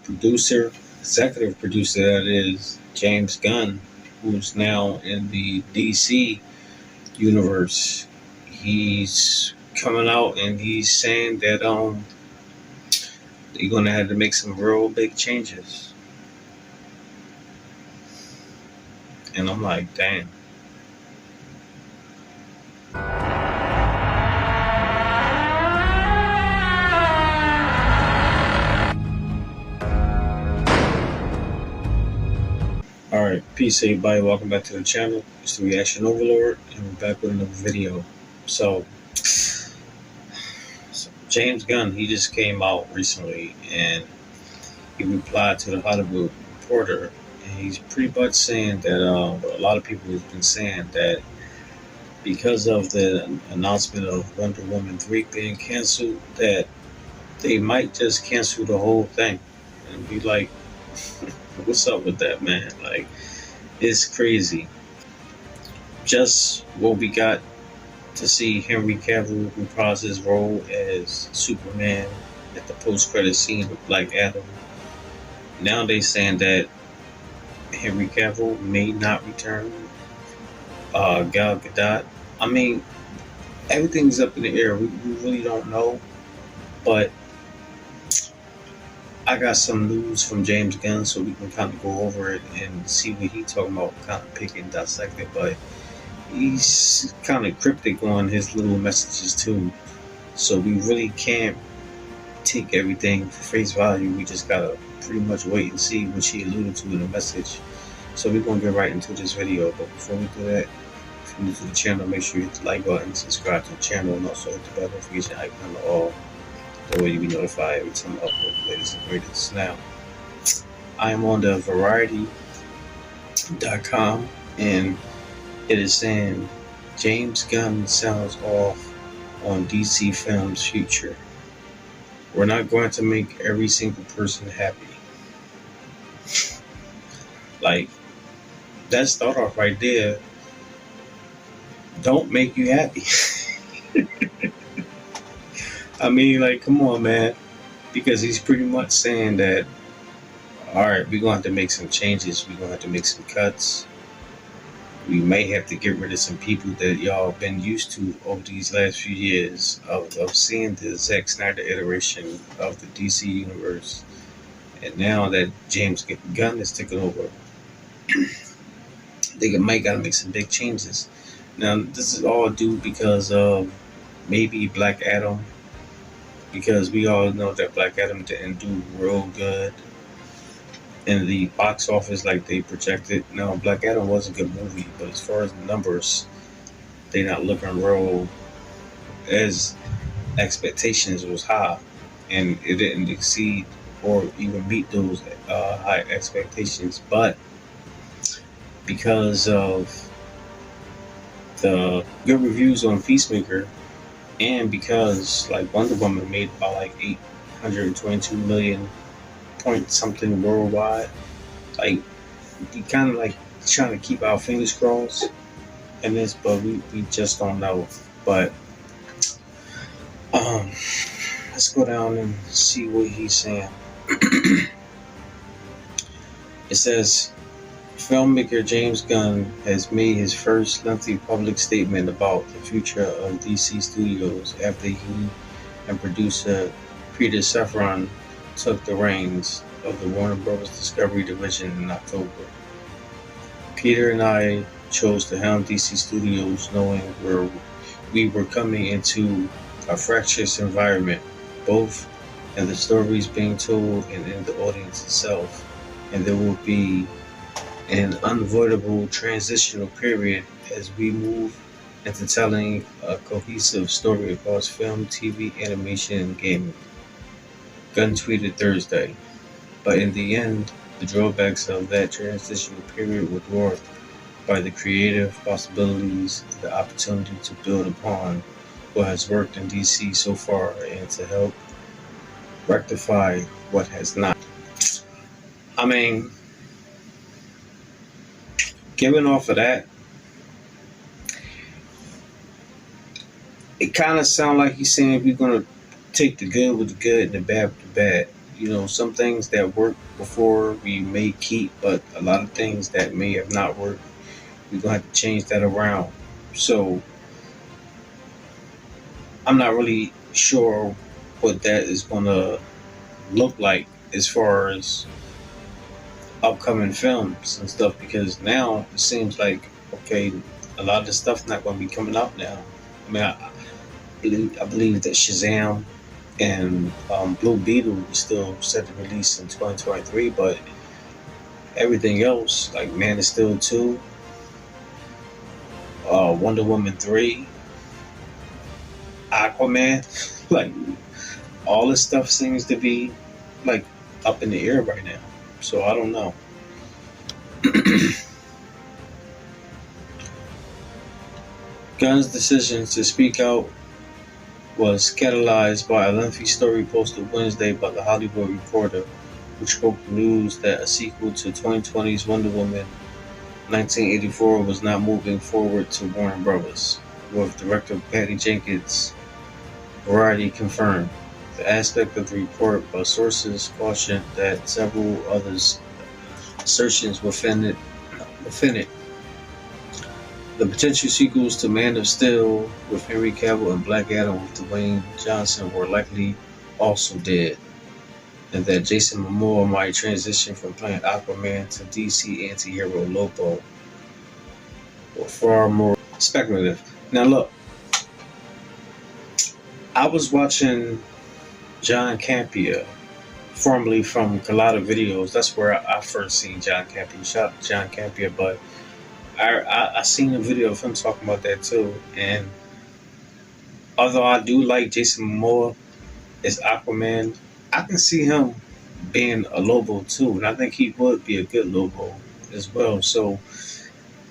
producer, executive producer, that is, James Gunn, who's now in the DC universe. He's coming out and he's saying that they're gonna have to make some real big changes. And I'm like, damn. Alright, peace everybody, welcome back to the channel. It's the Reaction Overlord, and we're back with another video. So James Gunn, he just came out recently and he replied to the Hollywood Reporter, and he's pretty much saying that a lot of people have been saying that because of the announcement of Wonder Woman 3 being canceled, that they might just cancel the whole thing. And be like, what's up with that, man? Like, it's crazy. Just what we got to see Henry Cavill reprise his role as Superman at the post-credit scene with Black Adam. Now they saying that Henry Cavill may not return. Gal Gadot. I mean, everything's up in the air. We really don't know. But I got some news from James Gunn, so we can kind of go over it and see what he's talking about, kind of pick and dissect it. But he's kind of cryptic on his little messages too, so we really can't take everything for face value. We just gotta pretty much wait and see what he alluded to in the message. So we're gonna get right into this video. But before we do that, if you're new to the channel, make sure you hit the like button, subscribe to the channel, and also hit the bell notification icon on all. That way you'll be notified every time I upload the latest and greatest. Now, I am on the Variety.com, and it is saying James Gunn sounds off on DC Films' future. We're not going to make every single person happy. Like, that start off right there don't make you happy. I mean, like, come on, man. Because he's pretty much saying that, alright, we're going to have to make some changes. We're going to have to make some cuts. We may have to get rid of some people that y'all been used to over these last few years of seeing the ZAck Snyder iteration of the DC universe. And now that James Gunn is taking over, they might got to make some big changes. Now, this is all due because of maybe Black Adam. Because we all know that Black Adam didn't do real good in the box office like they projected. Now, Black Adam was a good movie, but as far as the numbers, they're not looking real as expectations was high, and it didn't exceed or even meet those high expectations. But because of the good reviews on Peacemaker, and because like Wonder Woman made about like 822 million point something worldwide, like we kind of like trying to keep our fingers crossed in this, but we just don't know. But let's go down and see what he's saying. It says, filmmaker James Gunn has made his first lengthy public statement about the future of DC Studios after he and producer Peter Safran took the reins of the Warner Bros. Discovery division in October. Peter and I chose to helm DC Studios knowing we were coming into a fractious environment, both in the stories being told and in the audience itself, and there will be an unavoidable transitional period as we move into telling a cohesive story across film, TV, animation, and gaming. Gunn tweeted Thursday. But in the end, the drawbacks of that transitional period were dwarfed by the creative possibilities, the opportunity to build upon what has worked in DC so far and to help rectify what has not. I mean, given off of that, it kind of sounds like he's saying we're going to take the good with the good and the bad with the bad. some things that worked before we may keep, but a lot of things that may have not worked, we're gonna have to change that around. So I'm not really sure what that is gonna look like as far as upcoming films and stuff, because now it seems like, okay, a lot of the stuff's not going to be coming out now. I mean, I believe that Shazam and Blue Beetle is still set to release in 2023, but everything else, like Man of Steel 2, Wonder Woman 3, Aquaman, like all this stuff seems to be like up in the air right now. So I don't know. Gunn's decision to speak out was catalyzed by a lengthy story posted Wednesday by The Hollywood Reporter, which broke the news that a sequel to 2020's Wonder Woman 1984 was not moving forward to Warner Brothers, with director Patty Jenkins' Variety confirmed. The aspect of the report, but sources cautioned that several others' assertions within it. The potential sequels to Man of Steel with Henry Cavill and Black Adam with Dwayne Johnson were likely also dead, and that Jason Momoa might transition from playing Aquaman to DC anti-hero Lobo were far more speculative. Now look, I was watching John Campea, formerly from Colada Videos. That's where I first seen John Campea. Shout out to John Campea, but I seen a video of him talking about that too. And although I do like Jason Momoa as Aquaman, I can see him being a Lobo too, and I think he would be a good Lobo as well. So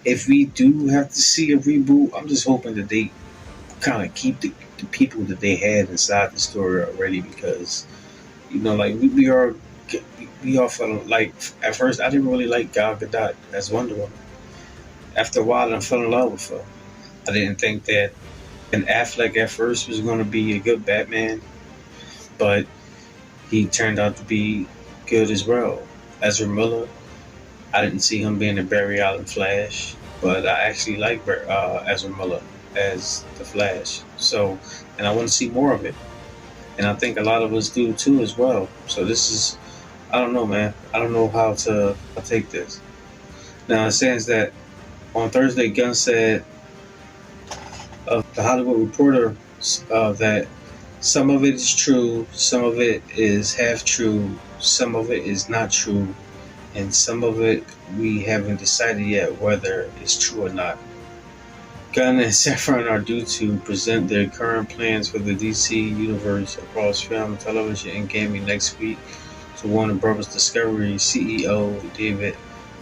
if we do have to see a reboot, I'm just hoping that they kind of keep the people that they had inside the story already, because like we all felt like, at first I didn't really like Gal Gadot as Wonder Woman. After a while, I fell in love with her. I didn't think that Ben Affleck at first was going to be a good Batman, but he turned out to be good as well. Ezra Miller, I didn't see him being a Barry Allen Flash, but I actually like Ezra Miller as the Flash. So, and I want to see more of it. And I think a lot of us do too as well. So this is, I don't know, man. I don't know how to take this. Now it says that on Thursday, Gunn said of The Hollywood Reporter that some of it is true, some of it is half true, some of it is not true, and some of it we haven't decided yet whether it's true or not. Gunn and Safran are due to present their current plans for the DC universe across film, television, and gaming next week to Warner Bros. Discovery CEO David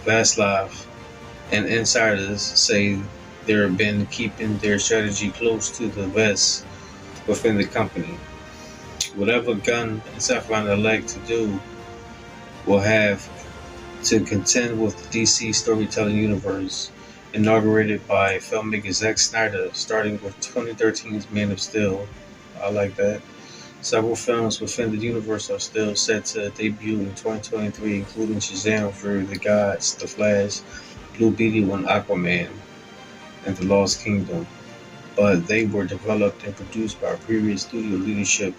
Zaslav, and insiders say they've been keeping their strategy close to the vest within the company. Whatever Gunn and Safran elect to do will have to contend with the DC storytelling universe, inaugurated by filmmaker ZAck Snyders, starting with 2013's Man of Steel. I like that. Several films within the universe are still set to debut in 2023, including Shazam, Fury of the Gods, The Flash, Blue Beetle, and Aquaman, and The Lost Kingdom. But they were developed and produced by previous studio leadership.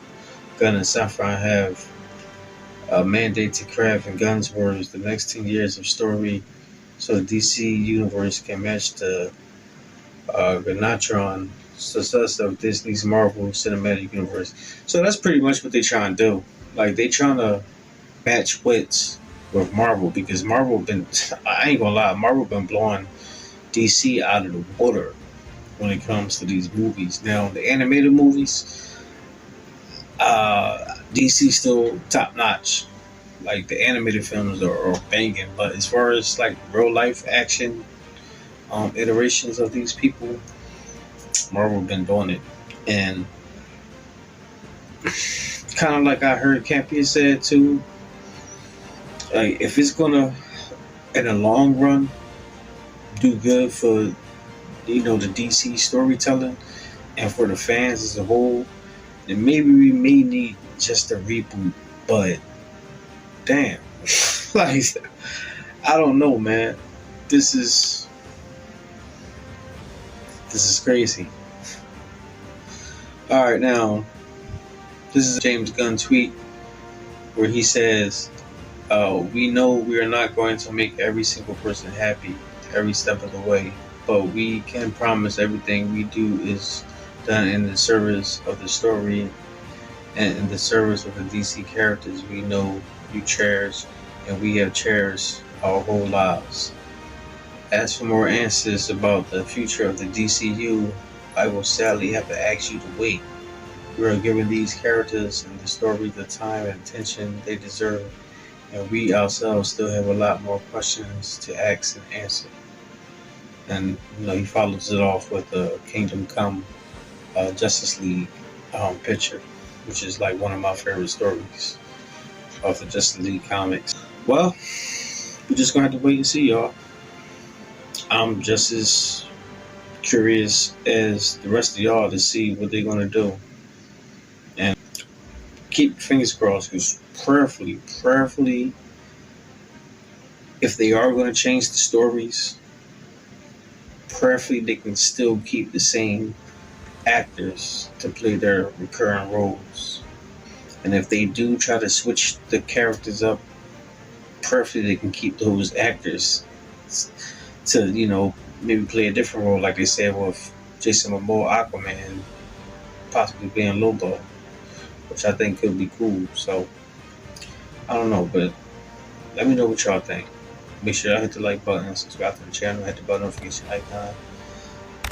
Gunn and Safran have a mandate to craft, in Gunn's words, the next 10 years of story so the DC universe can match the Gunatron success of Disney's Marvel Cinematic Universe. So that's pretty much what they trying to do. Like, they trying to match wits with Marvel, because Marvel been, I ain't gonna lie, Marvel been blowing DC out of the water when it comes to these movies. Now, the animated movies, DC still top notch. Like, the animated films are banging, but as far as like real life action iterations of these people, Marvel been doing it. And kind of like I heard Campia said too, like, if it's gonna in the long run do good for the DC storytelling and for the fans as a whole, then maybe we may need just a reboot. But damn. Like, I don't know, man. This is crazy. All right, now this is a James Gunn tweet where he says, "We know we are not going to make every single person happy every step of the way, but we can promise everything we do is done in the service of the story and in the service of the DC characters we know you cherish and we have cherished our whole lives. As for more answers about the future of the DCU, I will sadly have to ask you to wait. We are giving these characters and the story the time and attention they deserve, and we ourselves still have a lot more questions to ask and answer." And he follows it off with the Kingdom Come Justice League picture, which is like one of my favorite stories of the Justice League comics. Well, we're just gonna have to wait and see, y'all. I'm just as curious as the rest of y'all to see what they're gonna do, and keep fingers crossed, because prayerfully, if they are gonna change the stories, prayerfully they can still keep the same actors to play their recurring roles. And if they do try to switch the characters up, prayerfully they can keep those actors to, maybe play a different role, like they said with Jason Momoa, Aquaman, possibly being Lobo, which I think could be cool. So, I don't know, but let me know what y'all think. Make sure y'all hit the like button, subscribe to the channel, hit the bell notification icon.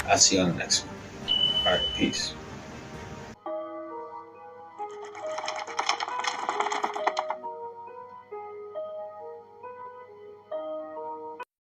I'll see you on the next one. Alright, peace.